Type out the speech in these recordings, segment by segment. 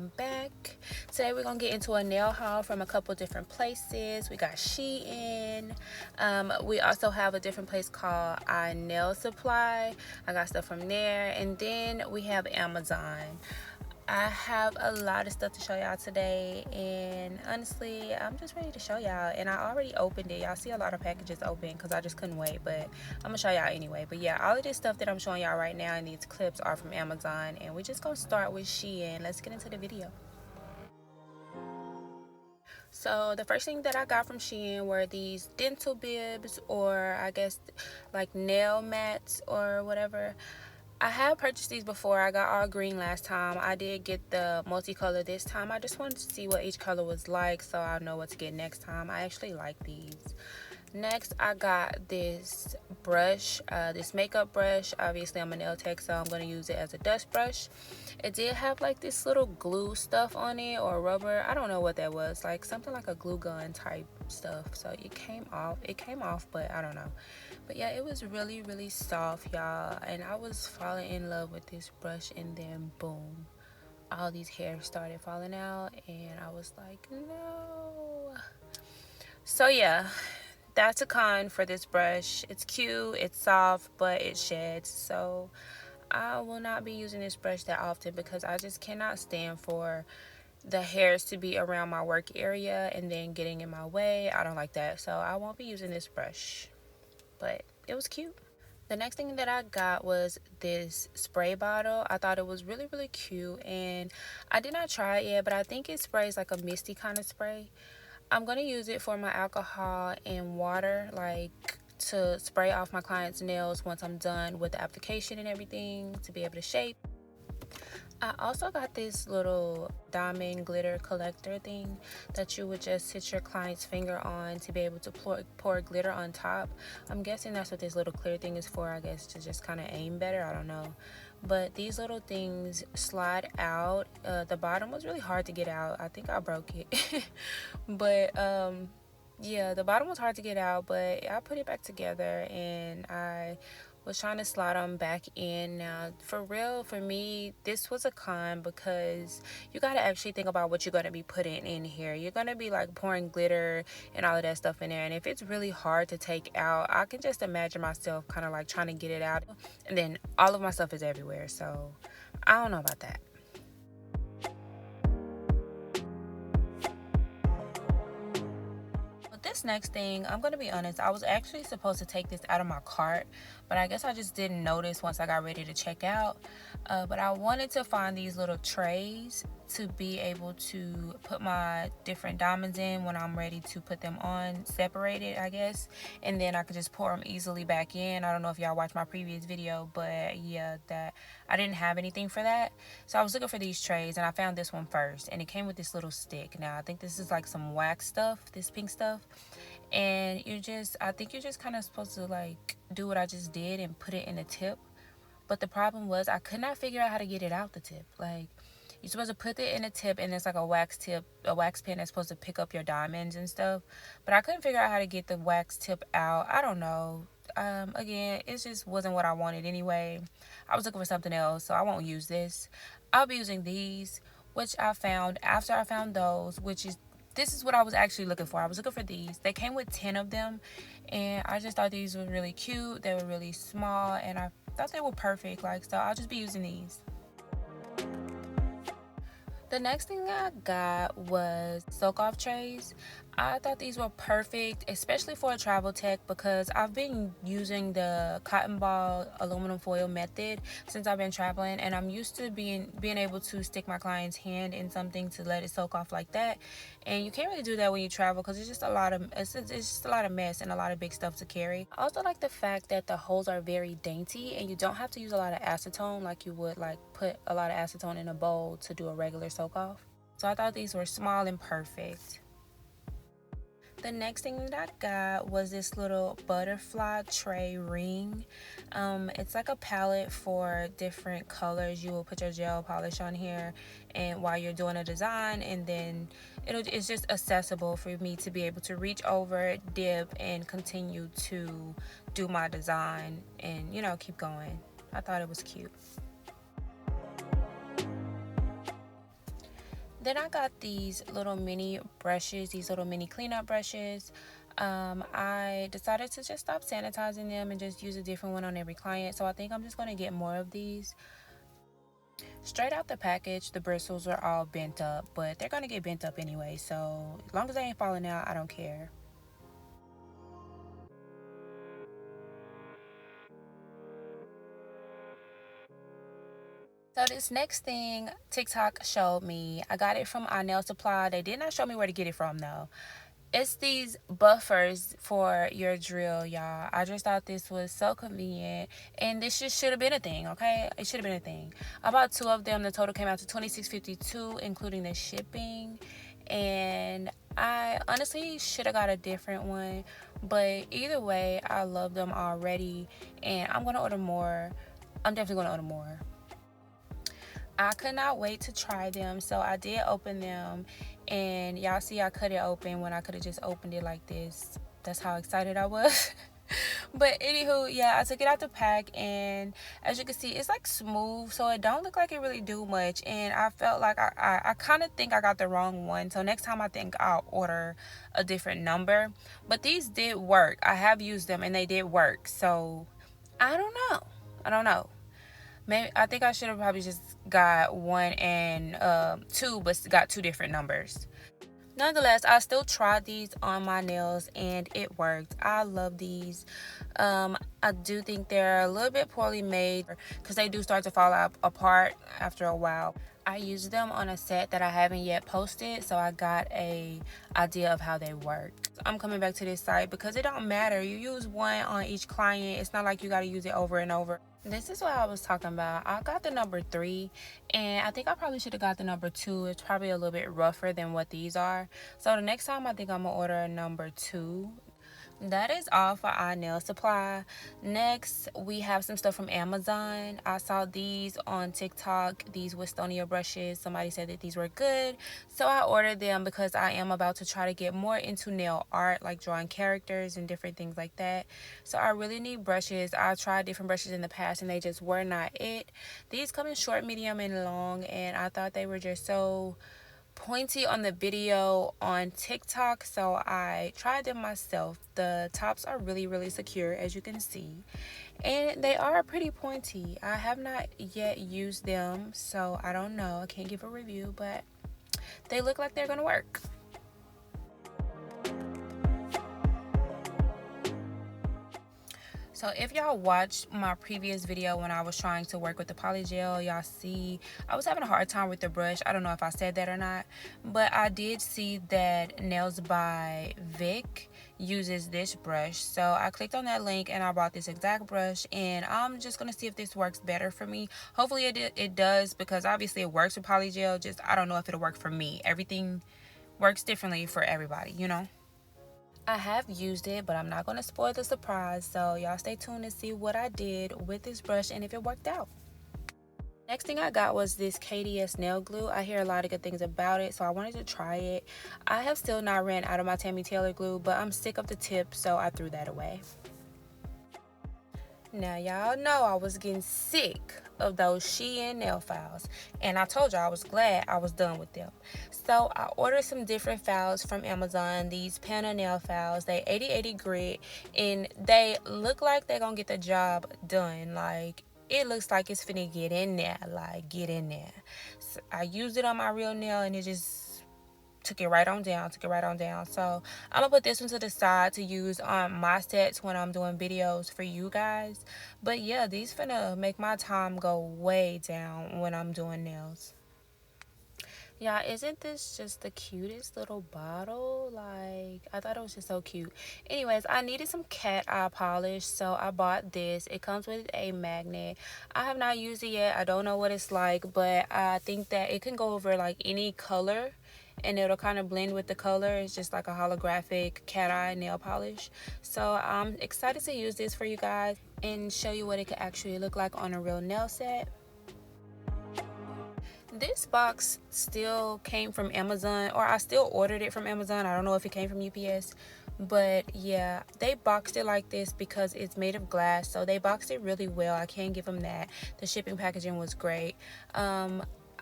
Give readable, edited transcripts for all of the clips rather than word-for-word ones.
welcome back. Today we're gonna get into a nail haul from a couple different places. We got SHEIN. We also have a different place called iNail Supply. I got stuff from there, and then we have Amazon. I have a lot of stuff to show y'all today, and honestly I'm just ready to show y'all. And I already opened it. Y'all see a lot of packages open because I just couldn't wait, but I'm gonna show y'all anyway. But yeah, all of this stuff that I'm showing y'all right now in these clips are from Amazon, and we're just gonna start with SHEIN. Let's get into the video. So the first thing that I got from SHEIN were these dental bibs, or I guess like nail mats or whatever. I have purchased these before. I got all green last time. I did get the multicolor this time. I just wanted to see what each color was like so I'll know what to get next time. I actually like these. Next, I got this brush, this makeup brush. Obviously, I'm a nail tech, so I'm going to use it as a dust brush. It did have like this little glue stuff on it, or rubber. I don't know what that was, like something like a glue gun type stuff. So it came off, but I don't know. But yeah, it was really soft, y'all, and I was falling in love with this brush, and then boom, all these hairs started falling out, and I was like, no. So yeah, that's a con for this brush. It's cute, it's soft, but it sheds. So I will not be using this brush that often because I just cannot stand for the hairs to be around my work area and then getting in my way. I don't like that, so I won't be using this brush, but it was cute. The next thing that I got was this spray bottle. I thought it was really cute, and I did not try it yet, but I think it sprays like a misty kind of spray. I'm going to use it for my alcohol and water, like to spray off my clients' nails once I'm done with the application and everything, to be able to shape. I also got this little diamond glitter collector thing that you would just hit your client's finger on to be able to pour glitter on top. I'm guessing that's what this little clear thing is for, I guess, to just kind of aim better. I don't know. But these little things slide out. The bottom was really hard to get out. I think I broke it. But yeah, the bottom was hard to get out, but I put it back together, and I was trying to slide them back in. Now, for real, for me, this was a con because you got to actually think about what you're going to be putting in here. You're going to be like pouring glitter and all of that stuff in there, and if it's really hard to take out, I can just imagine myself kind of like trying to get it out, and then all of my stuff is everywhere. So I don't know about that. This next thing, I'm gonna be honest, I was actually supposed to take this out of my cart, but I guess I just didn't notice once I got ready to check out. But I wanted to find these little trays to be able to put my different diamonds in when I'm ready to put them on, separated, I guess, and then I could just pour them easily back in. I don't know if y'all watched my previous video, but yeah, that I didn't have anything for that, so I was looking for these trays, and I found this one first, and it came with this little stick. Now I think this is like some wax stuff, this pink stuff, and I think you're just kind of supposed to like do what I just did and put it in the tip. But the problem was I could not figure out how to get it out the tip. Like, you're supposed to put it in a tip, and it's like a wax tip, a wax pen that's supposed to pick up your diamonds and stuff. But I couldn't figure out how to get the wax tip out. I don't know. Again, it just wasn't what I wanted anyway. I was looking for something else, so I won't use this. I'll be using these, which I found after I found those, this is what I was actually looking for. I was looking for these. They came with 10 of them, and I just thought these were really cute. They were really small, and I thought they were perfect. Like, so I'll just be using these. The next thing I got was soak off trays. I thought these were perfect, especially for a travel tech, because I've been using the cotton ball aluminum foil method since I've been traveling, and I'm used to being able to stick my client's hand in something to let it soak off like that. And you can't really do that when you travel because it's just a lot of mess and a lot of big stuff to carry. I also like the fact that the holes are very dainty, and you don't have to use a lot of acetone like you would like put a lot of acetone in a bowl to do a regular soak off. So I thought these were small and perfect. The next thing that I got was this little butterfly tray ring. It's like a palette for different colors. You will put your gel polish on here, and while you're doing a design, and then it's just accessible for me to be able to reach over, dip, and continue to do my design and, you know, keep going. I thought it was cute. Then I got these little mini brushes, these little mini cleanup brushes. I decided to just stop sanitizing them and just use a different one on every client. So I think I'm just going to get more of these. Straight out the package, the bristles are all bent up, but they're going to get bent up anyway. So as long as they ain't falling out, I don't care. So this next thing TikTok showed me, I got it from iNail Supply. They did not show me where to get it from though. It's these buffers for your drill, y'all. I just thought this was so convenient, and this just should have been a thing, okay? It should have been a thing. I bought 2 of them. The total came out to $26.52, including the shipping. And I honestly should have got a different one, but either way, I love them already, and I'm gonna order more. I'm definitely gonna order more. I could not wait to try them, so I did open them, and y'all see I cut it open when I could have just opened it like this. That's how excited I was. But anywho, yeah, I took it out the pack, and as you can see, it's like smooth, so it don't look like it really do much. And I felt like I kind of think I got the wrong one, so next time I think I'll order a different number. But these did work. I have used them and they did work, so I don't know. I don't know. Maybe I think I should have probably just got 1 and 2, but got 2 different numbers. Nonetheless, I still tried these on my nails and it worked. I love these. I do think they're a little bit poorly made because they do start to fall apart after a while. I used them on a set that I haven't yet posted, so I got a idea of how they work. I'm coming back to this site because it don't matter. You use one on each client. It's not like you got to use it over and over. This is what I was talking about. I got the number 3, and I think I probably should have got the number 2. It's probably a little bit rougher than what these are. So the next time I think I'm gonna order a number 2. That is all for iNail Supply. Next, we have some stuff from Amazon. I saw these on TikTok, these Wistonia brushes. Somebody said that these were good, so I ordered them because I am about to try to get more into nail art, like drawing characters and different things like that. So I really need brushes. I tried different brushes in the past and they just were not it. These come in short, medium, and long, and I thought they were just so pointy on the video on TikTok, so I tried them myself. The tops are really secure, as you can see, and they are pretty pointy. I have not yet used them, so I don't know. I can't give a review, but they look like they're gonna work. So if y'all watched my previous video when I was trying to work with the poly gel, y'all see I was having a hard time with the brush. I don't know if I said that or not, but I did see that Nails by Vic uses this brush. So I clicked on that link and I bought this exact brush, and I'm just gonna see if this works better for me. Hopefully it does, because obviously it works with poly gel, just I don't know if it'll work for me. Everything works differently for everybody, you know. I have used it, but I'm not going to spoil the surprise, so y'all stay tuned to see what I did with this brush and if it worked out. Next thing I got was this KDS nail glue. I hear a lot of good things about it, so I wanted to try it. I have still not ran out of my Tammy Taylor glue, but I'm sick of the tip, so I threw that away. Now y'all know I was getting sick of those SHEIN nail files, and I told y'all I was glad I was done with them. So I ordered some different files from Amazon, these Pana nail files. They 80/80 grit, and they look like they're gonna get the job done. Like, it looks like it's finna get in there, like get in there. So I used it on my real nail and it just took it right on down, so I'm gonna put this one to the side to use on my sets when I'm doing videos for you guys. But yeah, these finna make my time go way down when I'm doing nails. Yeah, isn't this just the cutest little bottle? Like, I thought it was just so cute. Anyways, I needed some cat eye polish, so I bought this. It comes with a magnet. I have not used it yet. I don't know what it's like, but I think that it can go over like any color and it'll kind of blend with the color. It's just like a holographic cat eye nail polish. So I'm excited to use this for you guys and show you what it could actually look like on a real nail set. This box still came from Amazon, or I still ordered it from Amazon. I don't know if it came from UPS, but yeah, they boxed it like this because it's made of glass, so they boxed it really well. I can't give them that. The shipping packaging was great.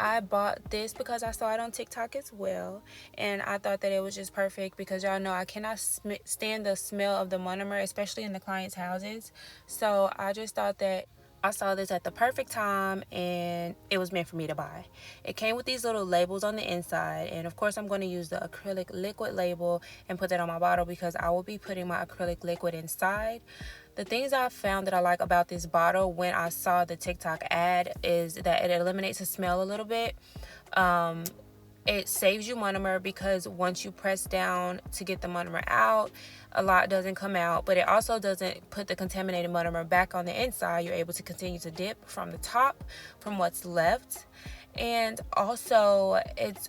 I bought this because I saw it on TikTok as well, and I thought that it was just perfect because y'all know I cannot stand the smell of the monomer, especially in the clients' houses. So I just thought that I saw this at the perfect time and it was meant for me to buy. It came with these little labels on the inside, and of course I'm going to use the acrylic liquid label and put that on my bottle because I will be putting my acrylic liquid inside. The things I found that I like about this bottle when I saw the TikTok ad is that it eliminates the smell a little bit. It saves you monomer because once you press down to get the monomer out, a lot doesn't come out, but it also doesn't put the contaminated monomer back on the inside. You're able to continue to dip from the top, from what's left. And also it's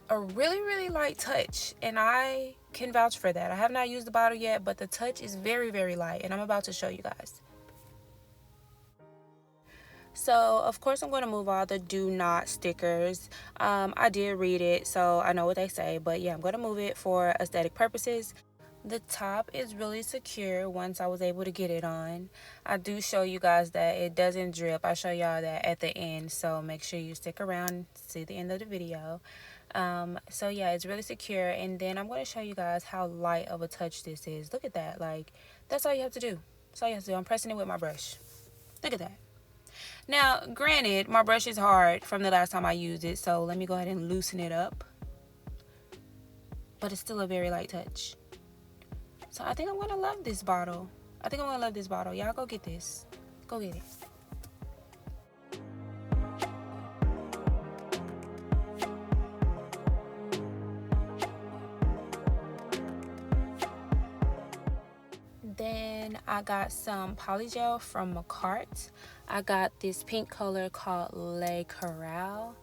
a really light touch, and I can vouch for that. I have not used the bottle yet, but the touch is very light, and I'm about to show you guys. So of course I'm going to move all the do not stickers. I did read it, so I know what they say, but yeah, I'm going to move it for aesthetic purposes. The top is really secure once I was able to get it on. I do show you guys that it doesn't drip. I show y'all that at the end, so make sure you stick around, see the end of the video. So yeah, it's really secure, and then I'm going to show you guys how light of a touch this is. Look at that. Like, that's all you have to do. That's all you have to do. I'm pressing it with my brush. Look at that. Now granted, my brush is hard from the last time I used it, so let me go ahead and loosen it up, but it's still a very light touch. So I think I'm gonna love this bottle. Y'all go get this. Go get it. Then I got some polygel from Macart. I got this pink color called Le Corral.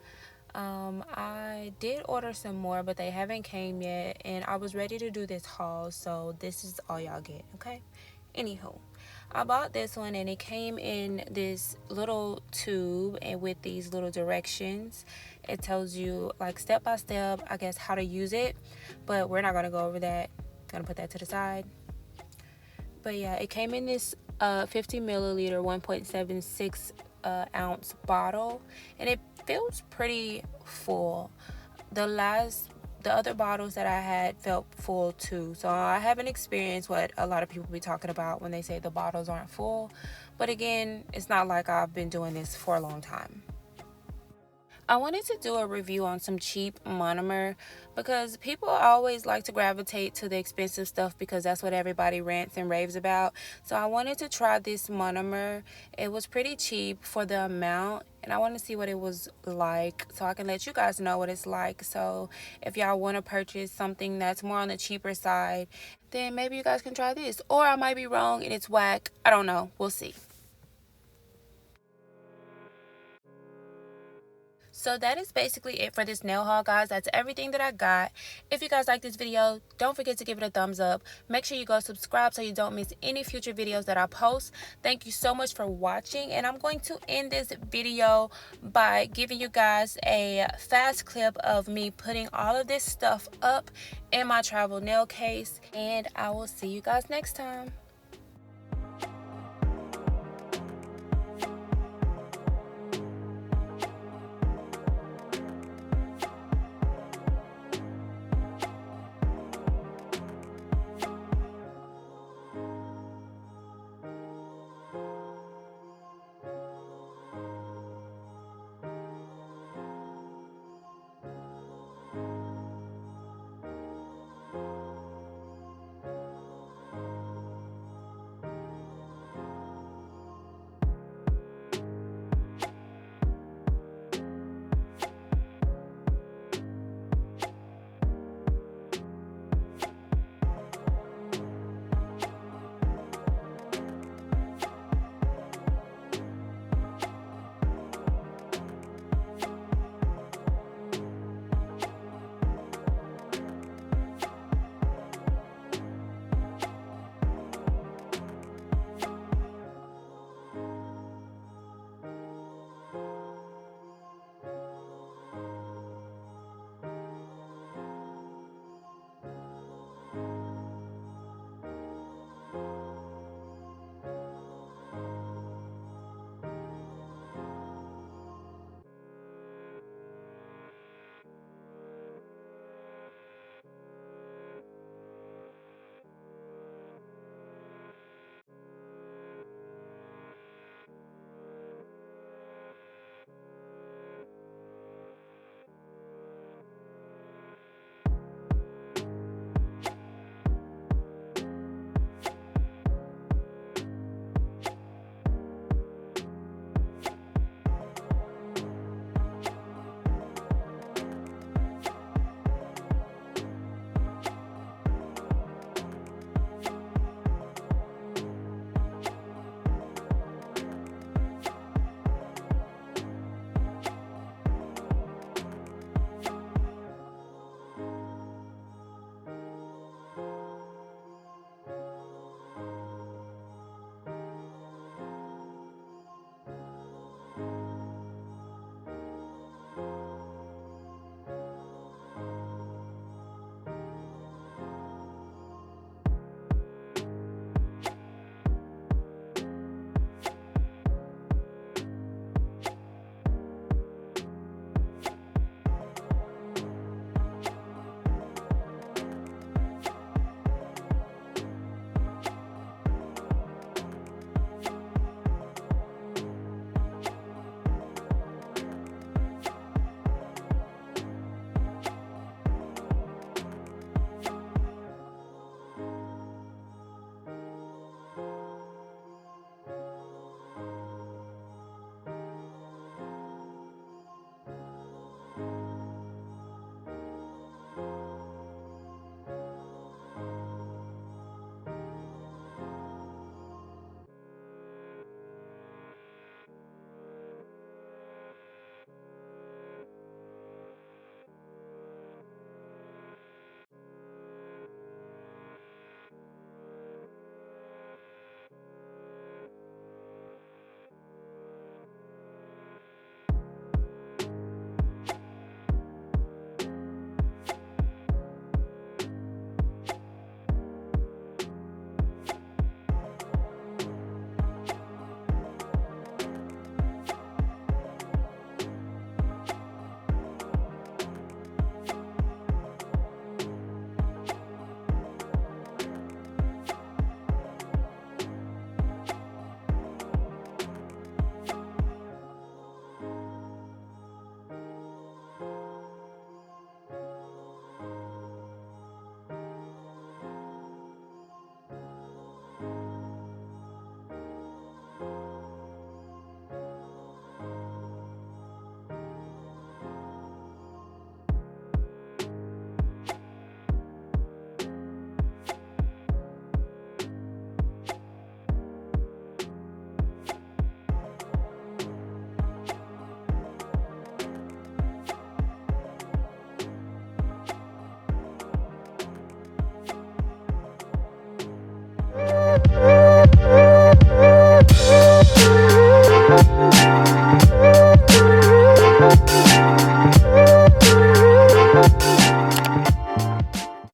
I did order some more, but they haven't came yet, and I was ready to do this haul, so this is all y'all get, okay? Anywho, I bought this one, and it came in this little tube and with these little directions. It tells you like step by step, I guess, how to use it, but we're not gonna go over that. Gonna put that to the side. But yeah, it came in this 50 milliliter 1.76 ounce bottle, and it feels pretty full. The other bottles that I had felt full too, so I haven't experienced what a lot of people be talking about when they say the bottles aren't full. But again, it's not like I've been doing this for a long time. I wanted to do a review on some cheap monomer because people always like to gravitate to the expensive stuff because that's what everybody rants and raves about. So I wanted to try this monomer. It was pretty cheap for the amount, and I want to see what it was like so I can let you guys know what it's like. So if y'all want to purchase something that's more on the cheaper side, then maybe you guys can try this. Or I might be wrong and it's whack. I don't know. We'll see. So that is basically it for this nail haul, guys. That's everything that I got. If you guys like this video, don't forget to give it a thumbs up. Make sure you go subscribe so you don't miss any future videos that I post. Thank you so much for watching, and I'm going to end this video by giving you guys a fast clip of me putting all of this stuff up in my travel nail case, and I will see you guys next time.